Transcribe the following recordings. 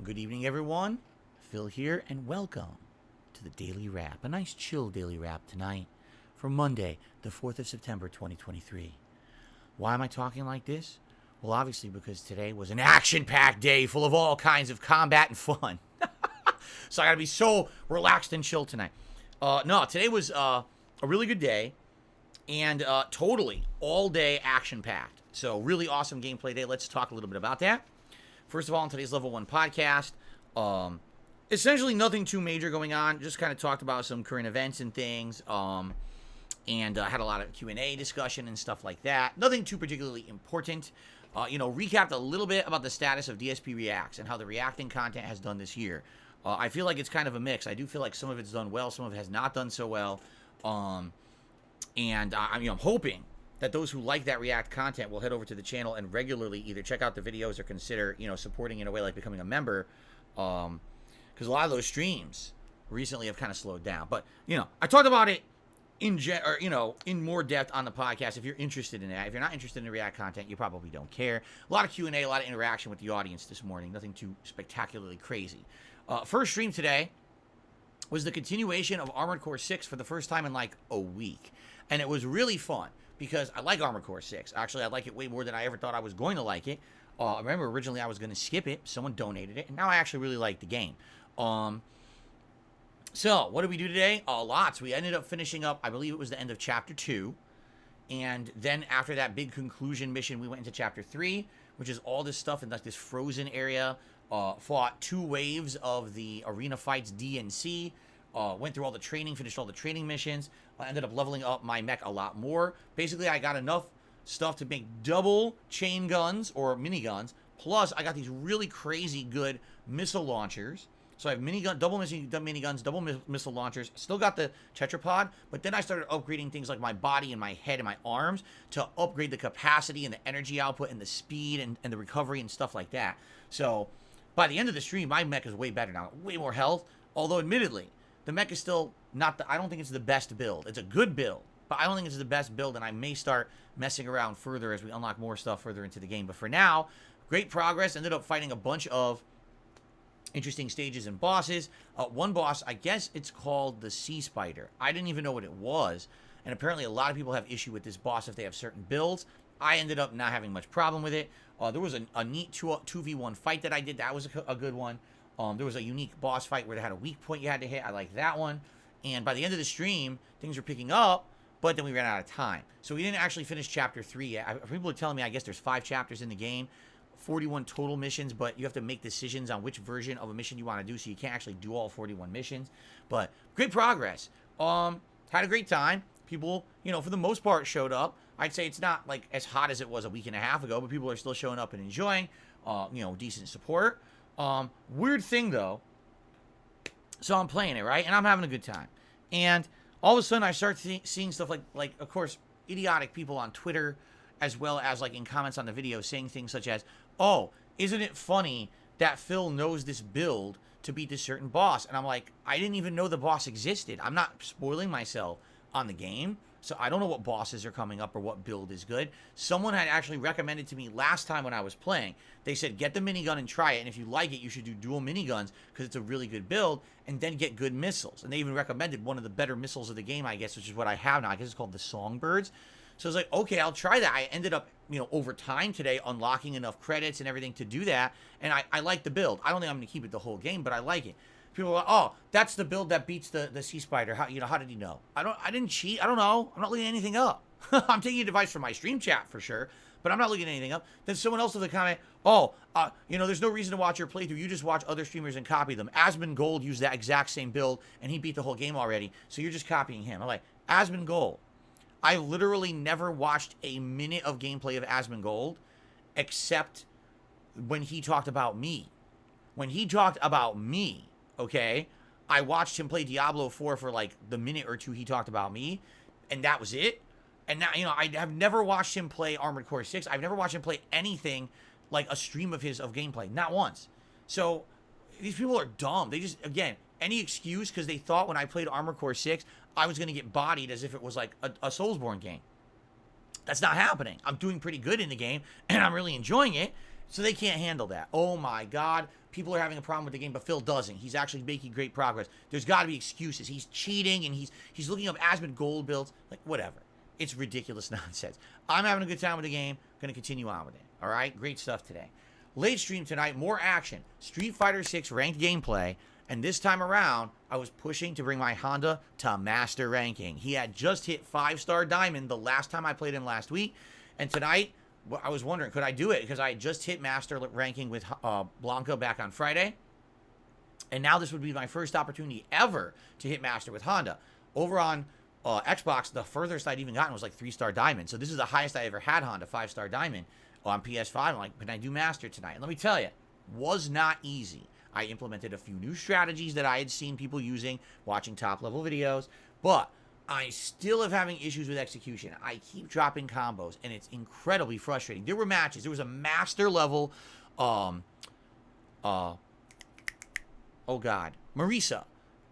Good evening, everyone. Phil here, and welcome to the Daily Wrap. A nice chill Daily Wrap tonight for Monday, the 4th of September, 2023. Why am I talking like this? Well, obviously because today was an action-packed day full of all kinds of combat and fun. So I gotta be so relaxed and chill tonight. No, today was a really good day, and totally all-day action-packed. So really awesome gameplay day. Let's talk a little bit about that. First of all, on today's Level 1 podcast, essentially nothing too major going on. Just kind of talked about some current events and things, and had a lot of Q&A discussion and stuff like that. Nothing too particularly important. Recapped a little bit about the status of DSP Reacts and how the reacting content has done this year. I feel like it's kind of a mix. I do feel like some of it's done well, some of it has not done so well. I'm hoping that those who like that React content will head over to the channel and regularly either check out the videos or consider, supporting in a way like becoming a member. Because a lot of those streams recently have kind of slowed down. But, I talked about it in more depth on the podcast if you're interested in that. If you're not interested in the React content, you probably don't care. A lot of Q&A, a lot of interaction with the audience this morning. Nothing too spectacularly crazy. First stream today was the continuation of Armored Core 6 for the first time in like a week. And it was really fun because I like Armored Core 6. Actually, I like it way more than I ever thought I was going to like it. I remember originally I was going to skip it. Someone donated it. And now I actually really like the game. So, what did we do today? Lots. We ended up finishing up, I believe it was the end of Chapter 2. And then after that big conclusion mission, we went into Chapter 3, which is all this stuff in like this frozen area. Fought 2 waves of the arena fights D and C. Went through all the training, finished all the training missions. I ended up leveling up my mech a lot more. Basically, I got enough stuff to make double chain guns or miniguns. Plus, I got these really crazy good missile launchers. So I have double miniguns, double missile launchers. Still got the tetrapod, but then I started upgrading things like my body and my head and my arms to upgrade the capacity and the energy output and the speed and the recovery and stuff like that. So by the end of the stream, my mech is way better now, way more health. Although admittedly, the mech is still not I don't think it's the best build. It's a good build, but I don't think it's the best build, and I may start messing around further as we unlock more stuff further into the game. But for now, great progress. Ended up fighting a bunch of interesting stages and bosses. One boss, I guess it's called the Sea Spider. I didn't even know what it was, and apparently a lot of people have issue with this boss if they have certain builds. I ended up not having much problem with it. There was a neat 2v1 fight that I did. That was a good one. There was a unique boss fight where they had a weak point you had to hit. I like that one. And by the end of the stream, things were picking up, but then we ran out of time. So we didn't actually finish Chapter 3 yet. People are telling me, I guess there's 5 chapters in the game, 41 total missions, but you have to make decisions on which version of a mission you want to do, so you can't actually do all 41 missions. But great progress. Had a great time. People, for the most part, showed up. I'd say it's not like as hot as it was a week and a half ago, but people are still showing up and enjoying, decent support. Weird thing though. So I'm playing it, right? And I'm having a good time. And all of a sudden I start seeing stuff like, of course, idiotic people on Twitter, as well as like in comments on the video saying things such as, oh, isn't it funny that Phil knows this build to beat this certain boss? And I'm like, I didn't even know the boss existed. I'm not spoiling myself on the game, so I don't know what bosses are coming up or what build is good. Someone had actually recommended to me last time when I was playing. They said, get the minigun and try it, and if you like it, you should do dual miniguns because it's a really good build, and then get good missiles. And they even recommended one of the better missiles of the game, I guess, which is what I have now. I guess it's called the Songbirds. So I was like, okay, I'll try that. I ended up, over time today, unlocking enough credits and everything to do that, and I like the build. I don't think I'm going to keep it the whole game, but I like it. People are like, oh, that's the build that beats the Sea Spider. How did he know? I didn't cheat. I don't know. I'm not looking anything up. I'm taking advice from my stream chat for sure, but I'm not looking at anything up. Then someone else with a comment, there's no reason to watch your playthrough. You just watch other streamers and copy them. Asmongold used that exact same build, and he beat the whole game already, so you're just copying him. I'm like, Asmongold. I literally never watched a minute of gameplay of Asmongold except when he talked about me. When he talked about me, okay, I watched him play Diablo 4 for like the minute or two he talked about me, and that was it. And now, I have never watched him play Armored Core 6. I've never watched him play anything like a stream of his of gameplay. Not once. So these people are dumb. They just, again, any excuse because they thought when I played Armored Core 6, I was going to get bodied as if it was like a Soulsborne game. That's not happening. I'm doing pretty good in the game, and I'm really enjoying it, so they can't handle that. Oh my God. people are having a problem with the game, but Phil doesn't. He's actually making great progress. There's got to be excuses. He's cheating, and he's looking up Asmod gold builds. Like, whatever. It's ridiculous nonsense. I'm having a good time with the game. Going to continue on with it. All right? Great stuff today. Late stream tonight, more action. Street Fighter 6 ranked gameplay. And this time around, I was pushing to bring my Honda to master ranking. He had just hit 5-star diamond the last time I played him last week. And tonight, I was wondering, could I do it? Because I had just hit master ranking with Blanca back on Friday. And now this would be my first opportunity ever to hit master with Honda. Over on Xbox, the furthest I'd even gotten was like 3-star diamond. So this is the highest I ever had Honda, 5-star diamond. On PS5, I'm like, can I do master tonight? And let me tell you, was not easy. I implemented a few new strategies that I had seen people using, watching top-level videos, but I still am having issues with execution. I keep dropping combos, and it's incredibly frustrating. There were matches. There was a master-level, oh God, Marisa,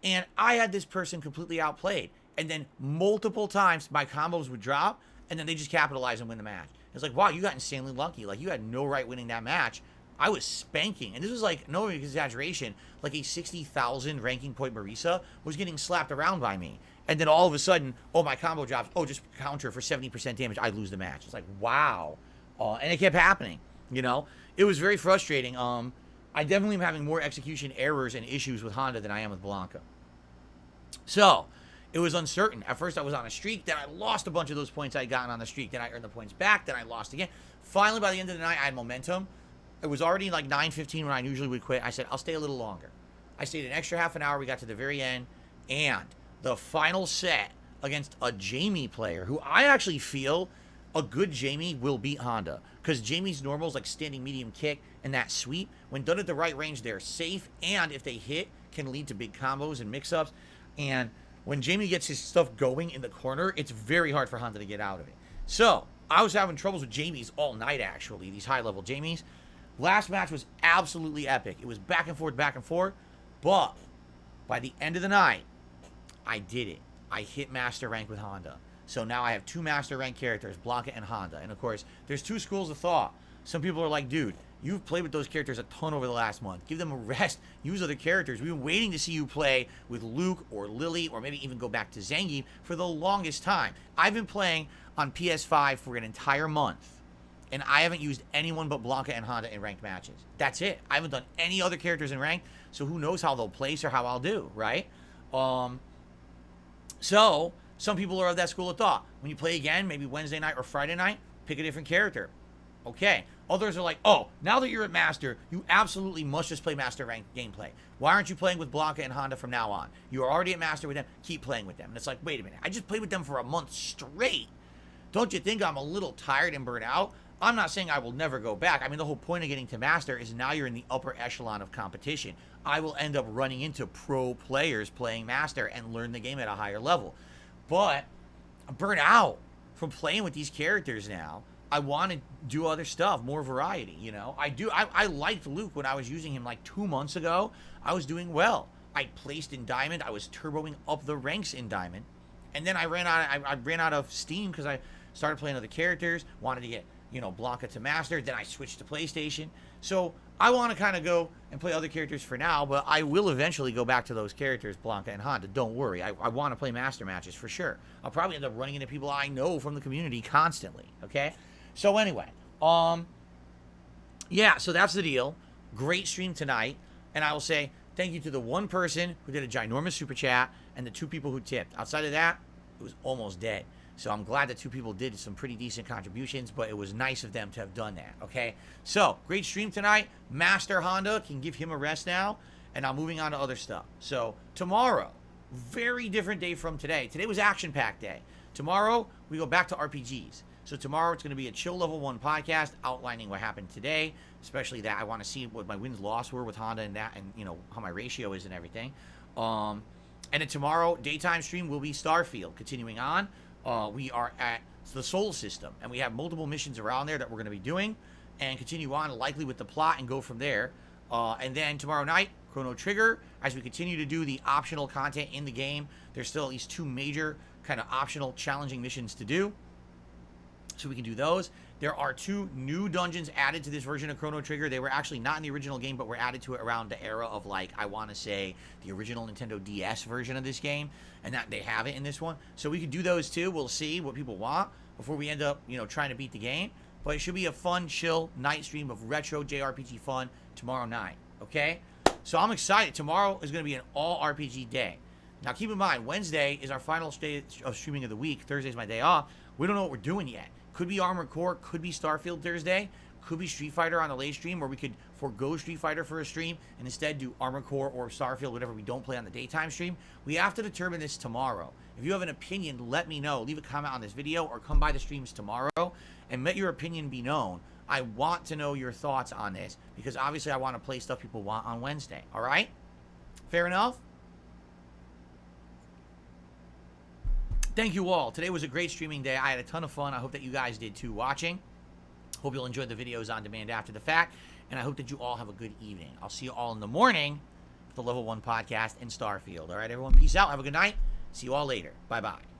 and I had this person completely outplayed, and then multiple times my combos would drop, and then they just capitalize and win the match. It's like, wow, you got insanely lucky. Like, you had no right winning that match. I was spanking, and this was like, no exaggeration, like a 60,000 ranking point Marisa was getting slapped around by me. And then all of a sudden, oh, my combo drops, oh, just counter for 70% damage, I lose the match. It's like, wow. And it kept happening, you know? It was very frustrating. I definitely am having more execution errors and issues with Honda than I am with Blanca. So, it was uncertain. At first, I was on a streak, then I lost a bunch of those points I had gotten on the streak, then I earned the points back, then I lost again. Finally, by the end of the night, I had momentum. It was already like 9:15 when I usually would quit. I said, I'll stay a little longer. I stayed an extra half an hour. We got to the very end. And the final set against a Jamie player, who I actually feel a good Jamie will beat Honda. Because Jamie's normals, like standing medium kick and that sweep, when done at the right range, they're safe. And if they hit, can lead to big combos and mix-ups. And when Jamie gets his stuff going in the corner, it's very hard for Honda to get out of it. So, I was having troubles with Jamies all night, actually, these high-level Jamies. Last match was absolutely epic. It was back and forth, but by the end of the night, I did it. I hit master rank with Honda. So now I have 2 master rank characters, Blanca and Honda. And of course, there's 2 schools of thought. Some people are like, dude, you've played with those characters a ton over the last month. Give them a rest. Use other characters. We've been waiting to see you play with Luke or Lily or maybe even go back to Zangief for the longest time. I've been playing on PS5 for an entire month. And I haven't used anyone but Blanca and Honda in ranked matches. That's it. I haven't done any other characters in ranked, so who knows how they'll place or how I'll do, right? So, some people are of that school of thought. When you play again, maybe Wednesday night or Friday night, pick a different character. Okay. Others are like, oh, now that you're at Master, you absolutely must just play Master ranked gameplay. Why aren't you playing with Blanca and Honda from now on? You are already at Master with them. Keep playing with them. And it's like, wait a minute. I just played with them for a month straight. Don't you think I'm a little tired and burnt out? I'm not saying I will never go back. I mean, the whole point of getting to Master is now you're in the upper echelon of competition. I will end up running into pro players playing Master and learn the game at a higher level. But I'm burnt out from playing with these characters now. I want to do other stuff, more variety, you know? I liked Luke when I was using him like 2 months ago. I was doing well. I placed in Diamond. I was turboing up the ranks in Diamond. And then I ran out of steam because I started playing other characters, wanted to get, you know, Blanca to Master, then I switched to PlayStation. So I want to kind of go and play other characters for now, but I will eventually go back to those characters, Blanca and Honda. Don't worry. I want to play Master matches for sure. I'll probably end up running into people I know from the community constantly, okay? So anyway, yeah, so that's the deal. Great stream tonight, and I will say thank you to the one person who did a ginormous super chat and the 2 people who tipped. Outside of that, it was almost dead. So I'm glad that 2 people did some pretty decent contributions, but it was nice of them to have done that, okay? So, great stream tonight. Master Honda can give him a rest now, and now moving on to other stuff. So, tomorrow, very different day from today. Today was action-packed day. Tomorrow, we go back to RPGs. So, tomorrow, it's going to be a chill level 1 podcast outlining what happened today, especially that I want to see what my wins-loss were with Honda and that, and, you know, how my ratio is and everything. And then tomorrow, daytime stream will be Starfield. Continuing on. We are at the Soul System, and we have multiple missions around there that we're going to be doing, and continue on likely with the plot and go from there. And then tomorrow night, Chrono Trigger, as we continue to do the optional content in the game. There's still at least 2 major kind of optional challenging missions to do, so we can do those. There are 2 new dungeons added to this version of Chrono Trigger. They were actually not in the original game, but were added to it around the era of, like, I want to say the original Nintendo DS version of this game, and that they have it in this one. So we could do those too. We'll see what people want before we end up, you know, trying to beat the game. But it should be a fun, chill night stream of retro JRPG fun tomorrow night, okay? So I'm excited. Tomorrow is going to be an all RPG day. Now, keep in mind, Wednesday is our final stage of streaming of the week. Thursday's my day off. We don't know what we're doing yet. Could be Armored Core, could be Starfield Thursday, could be Street Fighter on a late stream, or we could forego Street Fighter for a stream and instead do Armored Core or Starfield, whatever we don't play on the daytime stream. We have to determine this tomorrow. If you have an opinion, let me know. Leave a comment on this video or come by the streams tomorrow and let your opinion be known. I want to know your thoughts on this because obviously I want to play stuff people want on Wednesday. All right? Fair enough? Thank you all. Today was a great streaming day. I had a ton of fun. I hope that you guys did too watching. Hope you'll enjoy the videos on demand after the fact. And I hope that you all have a good evening. I'll see you all in the morning for the Level 1 podcast and Starfield. All right, everyone? Peace out. Have a good night. See you all later. Bye-bye.